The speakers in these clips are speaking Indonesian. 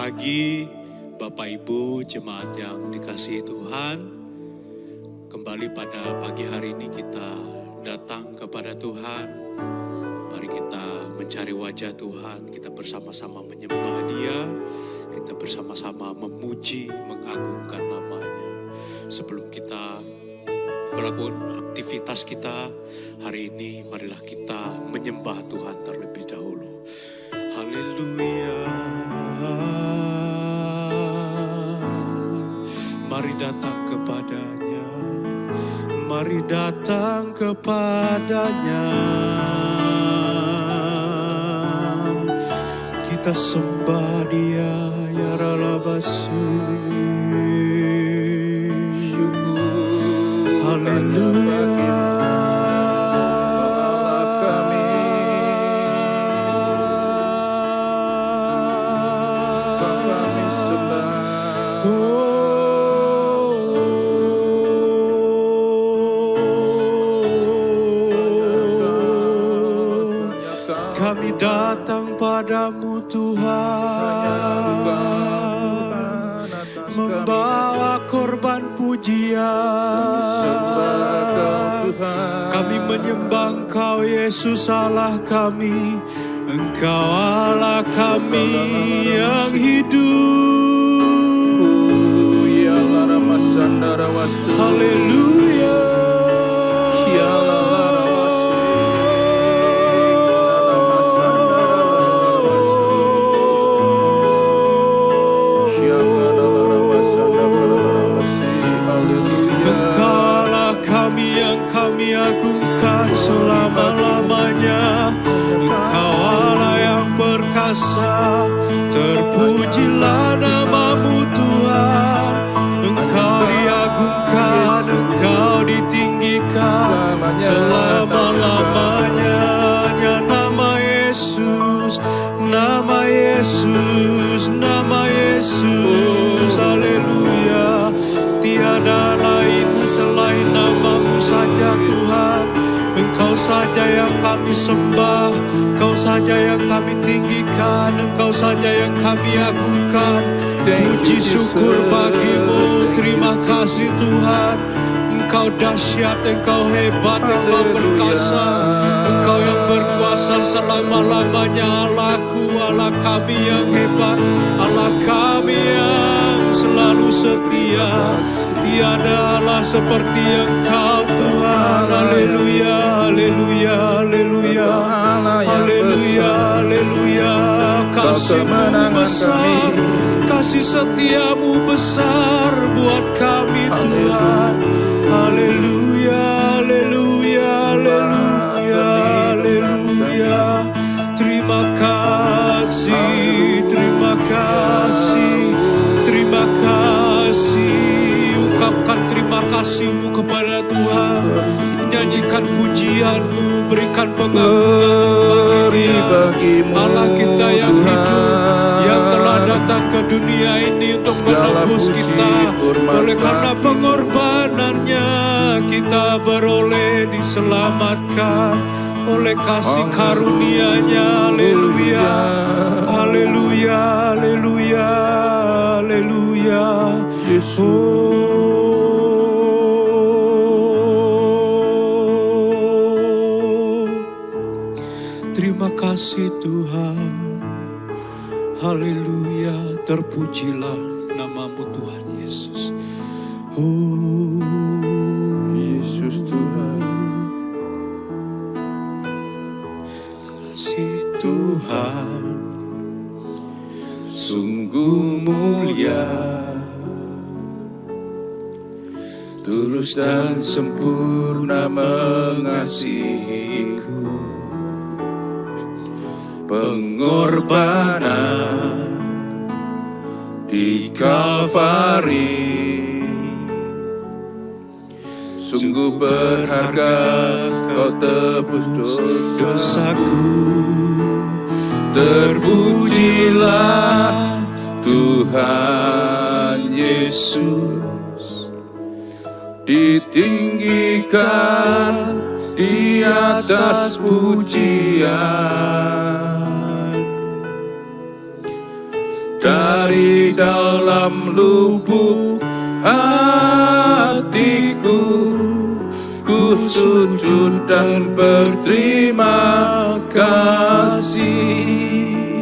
pagi, Bapak Ibu jemaat yang dikasihi Tuhan. Kembali pada pagi hari ini kita datang kepada Tuhan. Mari kita mencari wajah Tuhan, kita bersama-sama menyembah Dia, kita bersama-sama memuji, mengagungkan namanya. Sebelum kita melakukan aktivitas kita hari ini, marilah kita menyembah Tuhan terlebih dahulu. Haleluya. Mari datang kepadanya, mari datang kepadanya. Kita sembah Dia, ya Ralabasi. Haleluya. Kami datang padamu Tuhan, membawa korban pujian. Kami menyembah Engkau Yesus Allah kami, Engkau Allah kami yang hidup. Haleluya. Kami agungkan selama-lamanya. Engkau Allah yang perkasa, terpujilah namamu Tuhan. Engkau diagungkan, Engkau ditinggikan selama-lamanya. Nama Yesus, nama Yesus, nama Yesus. Haleluya. Tiada lain selain namamu saja Tuhan. Engkau saja yang kami sembah, Engkau saja yang kami tinggikan, Engkau saja yang kami agungkan. Puji syukur bagimu, terima kasih Tuhan. Engkau dahsyat, Engkau hebat, Engkau perkasa, Engkau yang berkuasa selama-lamanya. Allahku, Allah kami yang hebat, Allah kami yang selalu setia. Tiada Allah seperti Engkau Tuhan. Haleluya, haleluya, haleluya, haleluya, haleluya. Kasih-Mu besar, kasih setiamu besar buat kami Tuhan. Haleluya, haleluya, haleluya, haleluya. Terima kasih, terima kasih, terima kasih. Ungkapkan terima kasih-Mu kepada Tuhan. Nyanyikan pujian-Mu, berikan pengagungan-Mu bagi Dia. Allah kita yang hidup, yang telah datang ke dunia ini untuk menebus kita. Oleh karena pengorbanannya kita beroleh diselamatkan. Oleh kasih karunia-Nya. Haleluya, haleluya, haleluya, haleluya. Terima kasih Tuhan. Haleluya, terpujilah namamu Tuhan Yesus. Oh Yesus Tuhan. Kasih Tuhan sungguh mulia, tulus dan sempurna mengasihiku. Pengorbanan di Kalvari sungguh berharga, Kau tebus dosaku. Terpujilah Tuhan Yesus, ditinggikan di atas pujian. dari dalam lubuk hatiku, ku sujud dan berterima kasih.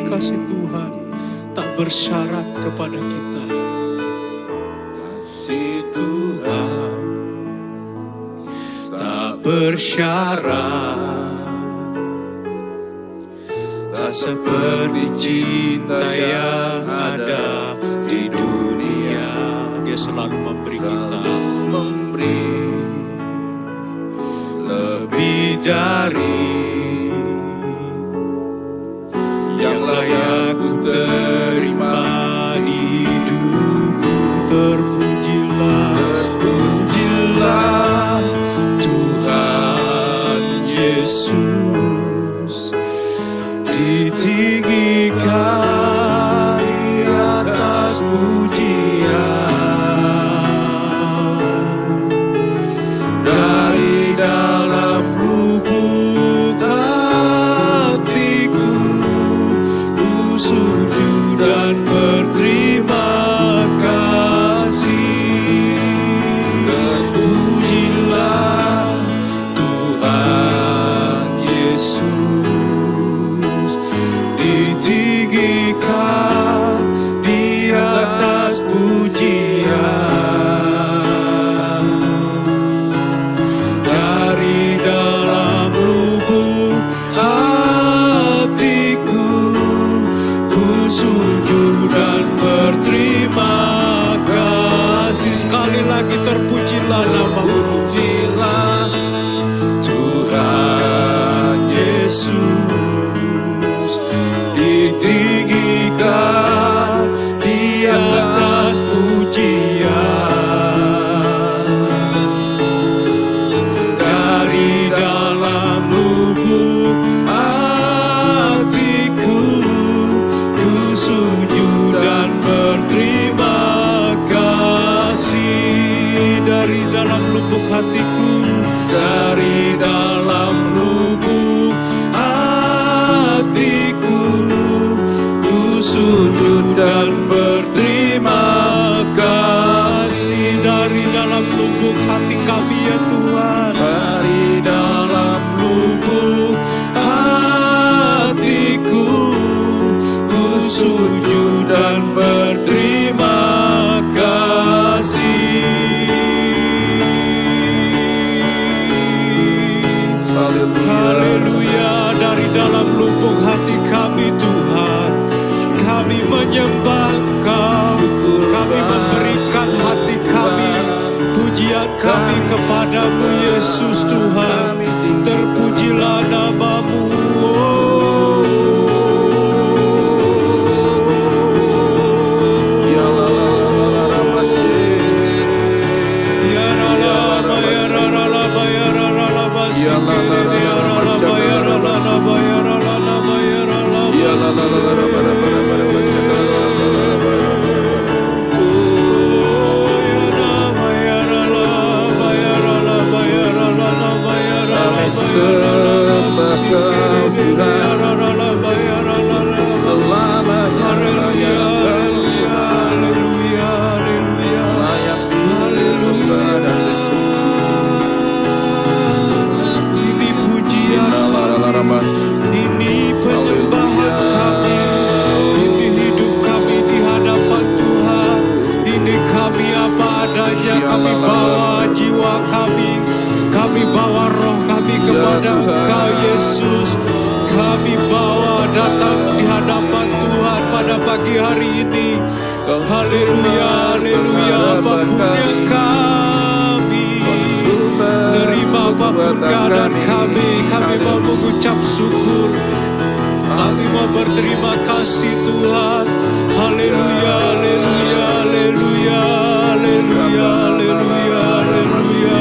Kasih Tuhan tak bersyarat kepada kita. Kasih Tuhan Tak bersyarat, tak seperti cinta yang ada di dunia. Dia selalu memberi kita lebih dari yang layak ku terima di hidupku. Terpujilah Tuhan Yesus, ditinggikan di atas pujian. Dari dalam lubuk hatiku, ku sujud dan berterima kasih. Terpujilah Tuhan Yesus, ditinggikan di atas pujian. Dari dalam lubuk hatiku, ku sujud dan berterima kasih. Sekali lagi terpujilah namamu, pujilah Tuhan Yesus, ditinggikan di atas pujian. Dari dalam lubuk hatiku, ku sujud dan berterima kasih. Dari dalam lubuk hatiku, dari dalam lubuk hatiku, ku sujud dan berterima kasih. Dari dalam lubuk hati kami ya Tuhan, dari dalam lubuk hatiku, ku sujud dan berterima kasih. Haleluya. Dari dalam lubuk hati kami Tuhan, kami menyembah Engkau, kami memberikan hati kami, pujian kami kepadamu Yesus Tuhan. Terpujilah namamu. Ini penyembahan kami, ini hidup kami di hadapan Tuhan. Ini kami apa adanya, kami bawa jiwa kami bawa roh kami kepada Engkau Yesus. Kami bawa datang di hadapan Tuhan pada pagi hari ini. Haleluya, haleluya. Apapun yang kami terima, apapun keadaan kami mau mengucap syukur, kami mau berterima kasih Tuhan. Haleluya, haleluya, haleluya, haleluya, haleluya, haleluya,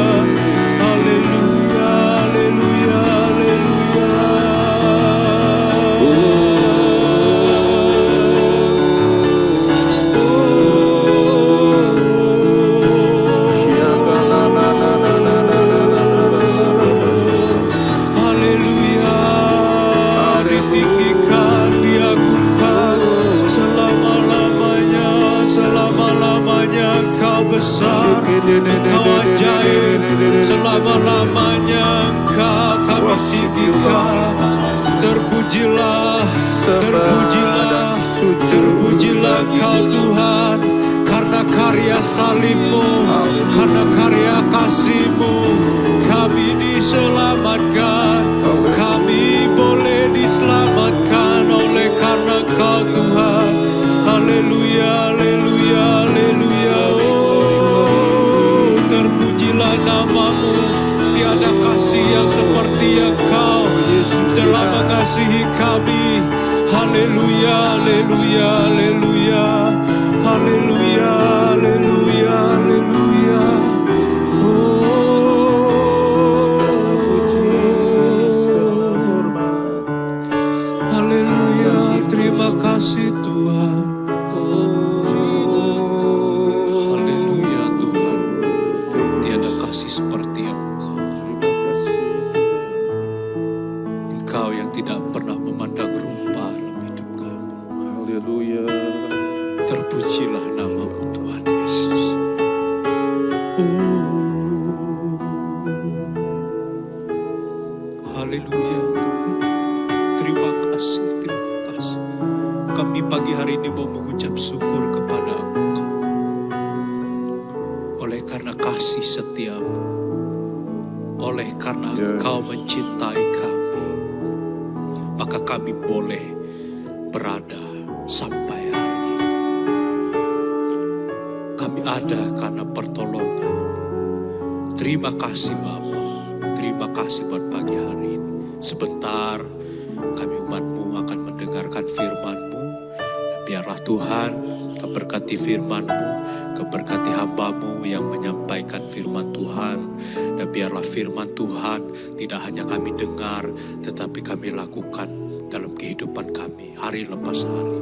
haleluya, haleluya, ditinggikan, diagungkan selama-lamanya. besar, Engkau ajaib, selama-lamanya Engkau kami tinggikan. Terpujilah, terpujilah, terpujilah Engkau Tuhan, karena karya salib-Mu, karena karya kasih-Mu, kami diselamatkan, kami boleh diselamatkan oleh karena Engkau Tuhan. Haleluya, haleluya, haleluya. Oh, terpujilah nama-Mu. Tiada kasih yang seperti Engkau telah mengasihi kami. Haleluya, haleluya, haleluya. Haleluya, haleluya, haleluya. Haleluya, terima kasih Tuhan. Haleluya Tuhan. Tiada kasih seperti Engkau. Engkau yang tidak pernah memandang rupa dalam hidup kami. Haleluya. Terpujilah nama-Mu Tuhan Yesus. Haleluya Tuhan. Terima kasih, terima kasih. Kami pagi hari ini mau mengucap syukur kepada Engkau. Oleh karena kasih setia-Mu, oleh karena Engkau mencintai kami, maka kami boleh berada sampai hari ini. Kami ada karena pertolongan. Terima kasih Bapa. Terima kasih buat pagi hari ini. Sebentar kami umat-Mu akan mendengarkan firman-Mu. Biarlah Tuhan keberkati firman-Mu, keberkati hamba-Mu yang menyampaikan firman Tuhan. Dan biarlah firman Tuhan tidak hanya kami dengar, tetapi kami lakukan dalam kehidupan kami hari lepas hari.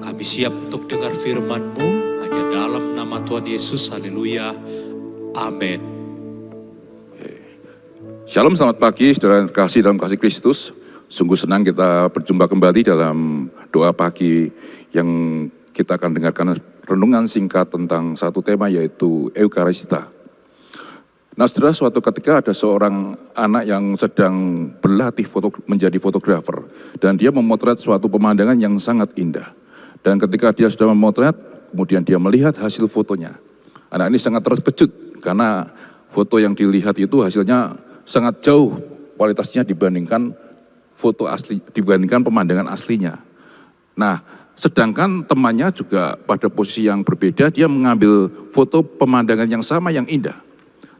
Kami siap untuk dengar firman-Mu hanya dalam nama Tuhan Yesus. Haleluya. Amin. Shalom, selamat pagi saudara yang terkasih dalam kasih Kristus. Sungguh senang kita berjumpa kembali dalam doa pagi yang kita akan dengarkan renungan singkat tentang satu tema, yaitu Eukarista. Nah saudara, suatu ketika ada seorang anak yang sedang berlatih menjadi fotografer, dan dia memotret suatu pemandangan yang sangat indah. Dan ketika dia sudah memotret, kemudian dia melihat hasil fotonya. Anak ini sangat terkejut karena foto yang dilihat itu hasilnya sangat jauh kualitasnya dibandingkan foto asli, dibandingkan pemandangan aslinya. Nah, sedangkan temannya juga pada posisi yang berbeda, dia mengambil foto pemandangan yang sama yang indah.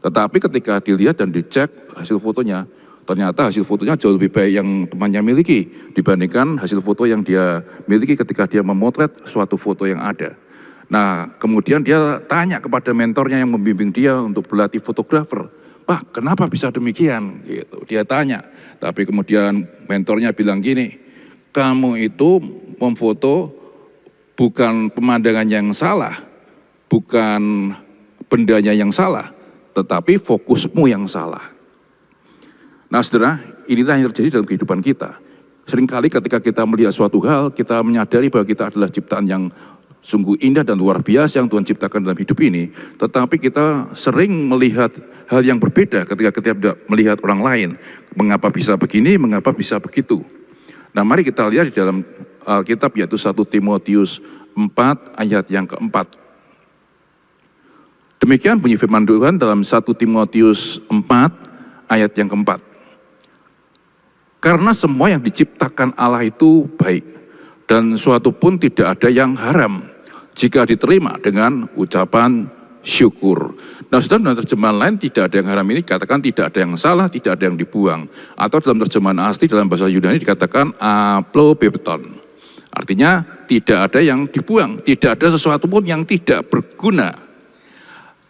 Tetapi ketika dilihat dan dicek hasil fotonya, ternyata hasil fotonya jauh lebih baik yang temannya miliki dibandingkan hasil foto yang dia miliki ketika dia memotret suatu foto yang ada. Nah, kemudian dia tanya kepada mentornya yang membimbing dia untuk berlatih fotografer, "Pak, kenapa bisa demikian?" Gitu. Dia tanya, tapi kemudian mentornya bilang gini, "Kamu itu memfoto bukan pemandangan yang salah, bukan bendanya yang salah, tetapi fokusmu yang salah." Nah saudara, inilah yang terjadi dalam kehidupan kita. Seringkali ketika kita melihat suatu hal, kita menyadari bahwa kita adalah ciptaan yang sungguh indah dan luar biasa yang Tuhan ciptakan dalam hidup ini. Tetapi kita sering melihat hal yang berbeda ketika kita melihat orang lain. Mengapa bisa begini, mengapa bisa begitu. Nah mari kita lihat di dalam Alkitab, yaitu 1 Timotius 4 ayat yang keempat. Demikian bunyi firman Tuhan dalam 1 Timotius 4 ayat yang keempat. Karena semua yang diciptakan Allah itu baik, dan suatu pun tidak ada yang haram jika diterima dengan ucapan syukur. Nah, saudara, dalam terjemahan lain tidak ada yang haram ini dikatakan tidak ada yang salah, tidak ada yang dibuang. Atau dalam terjemahan asli dalam bahasa Yunani dikatakan aplobeton. Artinya tidak ada yang dibuang, tidak ada sesuatu pun yang tidak berguna.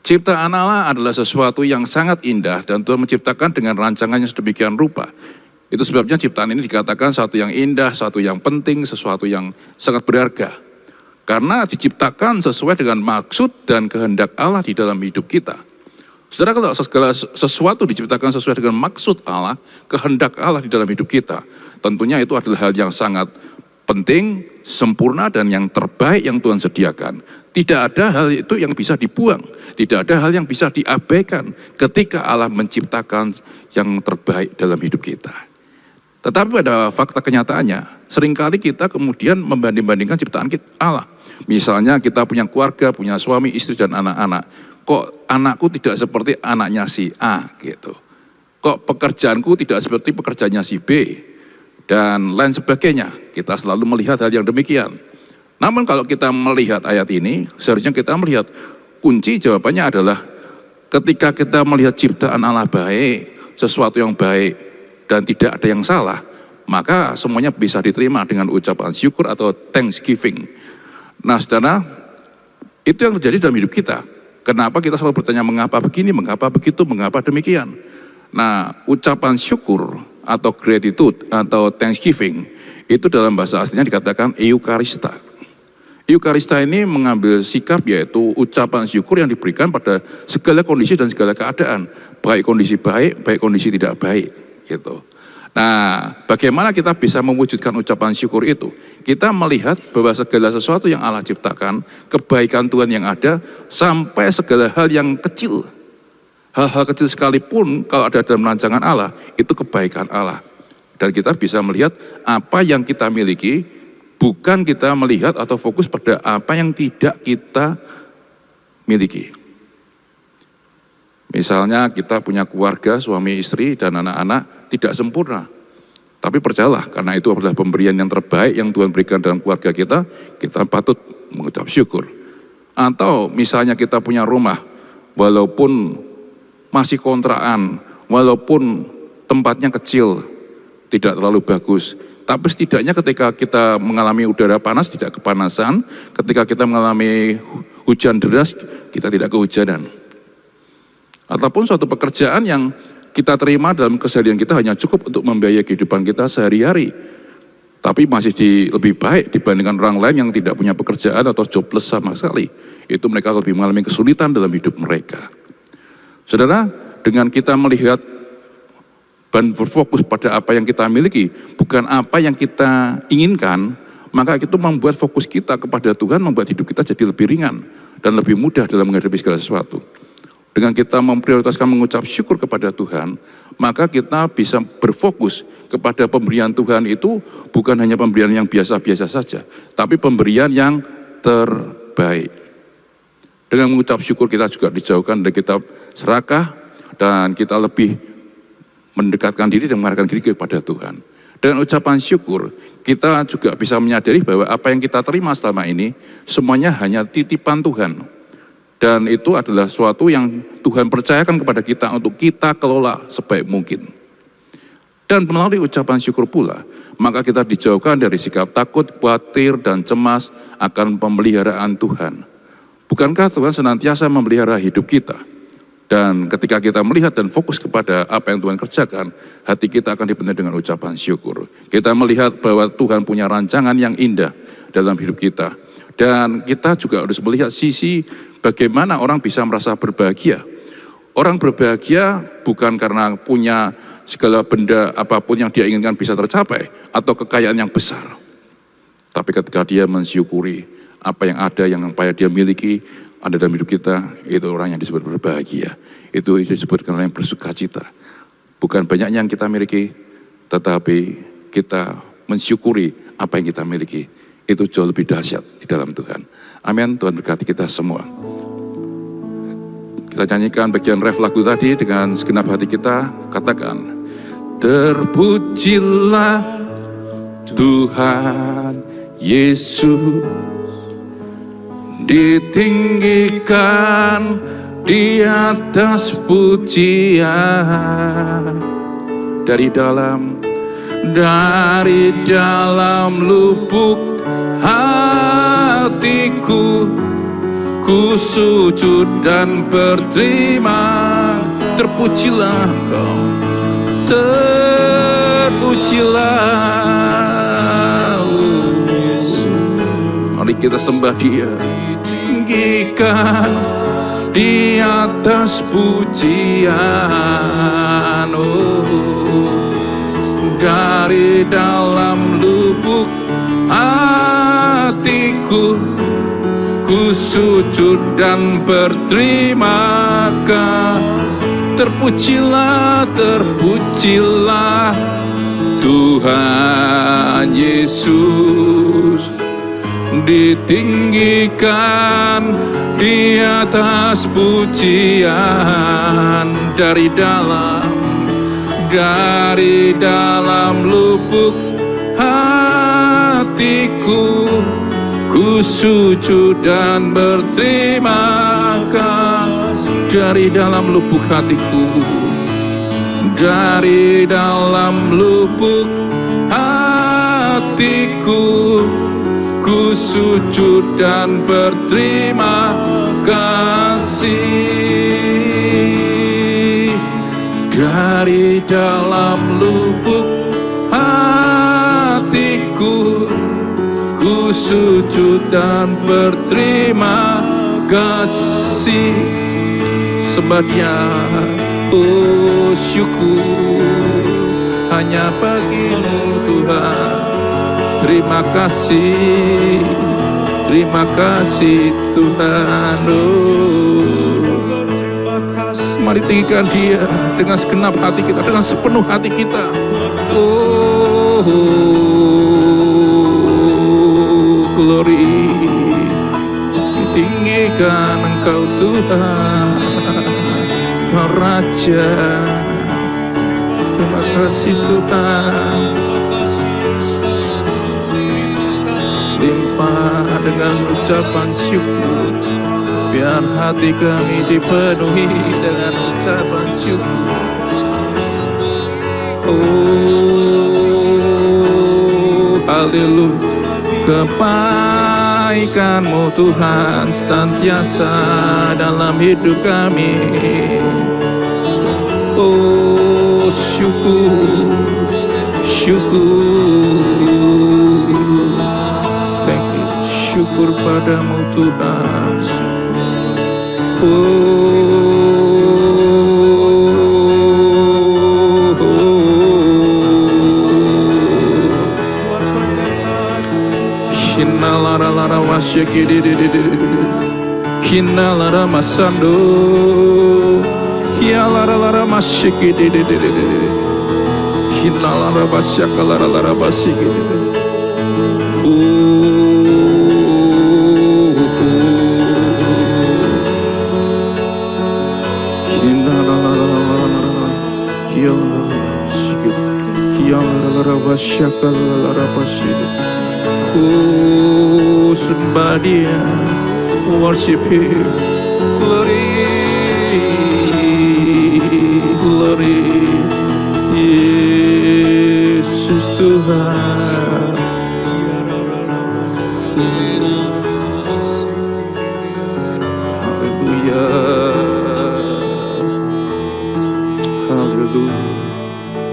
Ciptaan Allah adalah sesuatu yang sangat indah dan Tuhan menciptakan dengan rancangannya sedemikian rupa. Itu sebabnya ciptaan ini dikatakan satu yang indah, satu yang penting, sesuatu yang sangat berharga. Karena diciptakan sesuai dengan maksud dan kehendak Allah di dalam hidup kita. Saudara, kalau segala sesuatu diciptakan sesuai dengan maksud Allah, kehendak Allah di dalam hidup kita, tentunya itu adalah hal yang sangat penting, sempurna, dan yang terbaik yang Tuhan sediakan. Tidak ada hal itu yang bisa dibuang, tidak ada hal yang bisa diabaikan ketika Allah menciptakan yang terbaik dalam hidup kita. Tetapi pada fakta kenyataannya, seringkali kita kemudian membanding-bandingkan ciptaan Allah. Misalnya kita punya keluarga, punya suami, istri, dan anak-anak. Kok anakku tidak seperti anaknya si A gitu. Kok pekerjaanku tidak seperti pekerjaannya si B. Dan lain sebagainya. Kita selalu melihat hal yang demikian. Namun kalau kita melihat ayat ini, seharusnya kita melihat kunci jawabannya adalah ketika kita melihat ciptaan Allah baik, sesuatu yang baik dan tidak ada yang salah, maka semuanya bisa diterima dengan ucapan syukur atau thanksgiving. Nah saudara, itu yang terjadi dalam hidup kita. Kenapa kita selalu bertanya mengapa begini, mengapa begitu, mengapa demikian. Nah ucapan syukur atau gratitude atau thanksgiving itu dalam bahasa aslinya dikatakan eukarista. Eukarista ini mengambil sikap yaitu ucapan syukur yang diberikan pada segala kondisi dan segala keadaan. Baik kondisi baik, baik kondisi tidak baik. Gitu. Nah, bagaimana kita bisa mewujudkan ucapan syukur itu? Kita melihat bahwa segala sesuatu yang Allah ciptakan, kebaikan Tuhan yang ada, sampai segala hal yang kecil. Hal-hal kecil sekalipun kalau ada dalam rancangan Allah, itu kebaikan Allah. Dan kita bisa melihat apa yang kita miliki, bukan kita melihat atau fokus pada apa yang tidak kita miliki. Misalnya kita punya keluarga, suami, istri, dan anak-anak tidak sempurna. Tapi percayalah, karena itu adalah pemberian yang terbaik yang Tuhan berikan dalam keluarga kita patut mengucap syukur. Atau misalnya kita punya rumah, walaupun masih kontrakan, walaupun tempatnya kecil, tidak terlalu bagus, tapi setidaknya ketika kita mengalami udara panas tidak kepanasan, ketika kita mengalami hujan deras kita tidak kehujanan. Ataupun suatu pekerjaan yang kita terima dalam keseharian kita hanya cukup untuk membiayai kehidupan kita sehari-hari, tapi masih lebih baik dibandingkan orang lain yang tidak punya pekerjaan atau jobless sama sekali. Itu mereka lebih mengalami kesulitan dalam hidup mereka. Saudara, dengan kita melihat dan berfokus pada apa yang kita miliki, bukan apa yang kita inginkan, maka itu membuat fokus kita kepada Tuhan, membuat hidup kita jadi lebih ringan dan lebih mudah dalam menghadapi segala sesuatu. Dengan kita memprioritaskan mengucap syukur kepada Tuhan, maka kita bisa berfokus kepada pemberian Tuhan itu bukan hanya pemberian yang biasa-biasa saja, tapi pemberian yang terbaik. Dengan mengucap syukur kita juga dijauhkan dari kitab serakah dan kita lebih mendekatkan diri dan mengarahkan diri kepada Tuhan. Dengan ucapan syukur, kita juga bisa menyadari bahwa apa yang kita terima selama ini, semuanya hanya titipan Tuhan. Dan itu adalah suatu yang Tuhan percayakan kepada kita untuk kita kelola sebaik mungkin. Dan melalui ucapan syukur pula, maka kita dijauhkan dari sikap takut, khawatir, dan cemas akan pemeliharaan Tuhan. Bukankah Tuhan senantiasa memelihara hidup kita? Dan ketika kita melihat dan fokus kepada apa yang Tuhan kerjakan, hati kita akan dipenuhi dengan ucapan syukur. Kita melihat bahwa Tuhan punya rancangan yang indah dalam hidup kita. Dan kita juga harus melihat sisi bagaimana orang bisa merasa berbahagia. Orang berbahagia bukan karena punya segala benda apapun yang dia inginkan bisa tercapai, atau kekayaan yang besar. Tapi ketika dia mensyukuri apa yang ada, yang dia miliki, ada dalam hidup kita, itu orang yang disebut berbahagia. Itu disebut orang yang bersuka cita. Bukan banyak yang kita miliki, tetapi kita mensyukuri apa yang kita miliki. Itu jauh lebih dahsyat di dalam Tuhan. Amin. Tuhan berkati kita semua. Kita nyanyikan bagian ref lagu tadi dengan segenap hati kita. Katakan, terpujilah Tuhan Yesus, ditinggikan di atas pujian. Dari dalam lubuk hatiku, ku sujud dan berterima. Terpujilah Kau, terpujilah. Mari kita sembah Dia. Tinggikan di atas pujian, dari dalam lubuk hatiku, ku sujud dan berterima kasih. Terpujilah, terpujilah Tuhan Yesus, ditinggikan di atas pujian. Dari dalam lubuk hatiku, ku sujud dan berterima kasih. Dari dalam lubuk hatiku, dari dalam lubuk hatiku, ku sujud dan berterima kasih. Dari dalam lubuk hatiku, ku sujud dan berterima kasih. Sembah Dia, oh syukur hanya bagimu Tuhan. Terima kasih Tuhan. Mari tinggikan Dia dengan segenap hati kita, dengan sepenuh hati kita. Oh, glory, ditinggikan Engkau Tuhan, Kau Raja. Terima kasih Tuhan. Limpah dengan ucapan syukur, biar hati kami dipenuhi dengan ucapan syukur. Oh, haleluya. Kebaikan-Mu Tuhan senantiasa dalam hidup kami. Oh, syukur. Thank you. Syukur padamu Tuhan. Hinalara Hinalara masando, hialara masiki, hinalara basyakalara basiki. Oh, sembah Dia, worship Him, glory, Yesus Tuhan. Haleluya.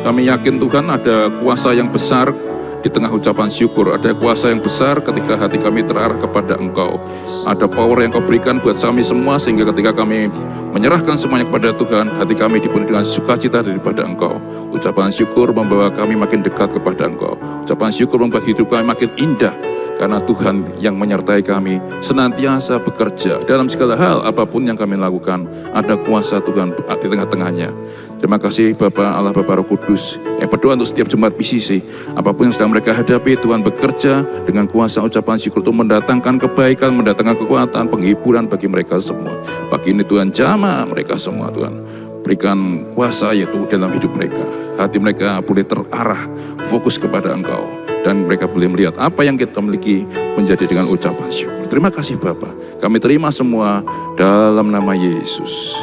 Kami yakin Tuhan ada kuasa yang besar di tengah ucapan syukur. Ada kuasa yang besar ketika hati kami terarah kepada Engkau. Ada power yang Kau berikan buat kami semua, sehingga ketika kami menyerahkan semuanya kepada Tuhan, hati kami dipenuhi dengan sukacita daripada Engkau. Ucapan syukur membawa kami makin dekat kepada Engkau. Ucapan syukur membuat hidup kami makin indah, karena Tuhan yang menyertai kami senantiasa bekerja dalam segala hal. Apapun yang kami lakukan, ada kuasa Tuhan di tengah-tengahnya. Terima kasih Bapa Allah, Bapa Roh Kudus, yang berdoa untuk setiap jemaat PCC. Apapun yang sedang mereka hadapi, Tuhan bekerja dengan kuasa ucapan syukur untuk mendatangkan kebaikan, mendatangkan kekuatan, penghiburan bagi mereka semua. Pagi ini Tuhan jamah mereka semua, Tuhan berikan kuasa yaitu dalam hidup mereka. Hati mereka boleh terarah, fokus kepada Engkau, dan mereka boleh melihat apa yang kita miliki menjadi dengan ucapan syukur. Terima kasih Bapa. Kami terima semua dalam nama Yesus.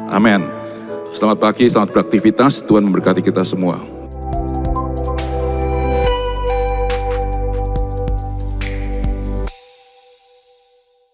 Amin. Selamat pagi, selamat beraktivitas. Tuhan memberkati kita semua.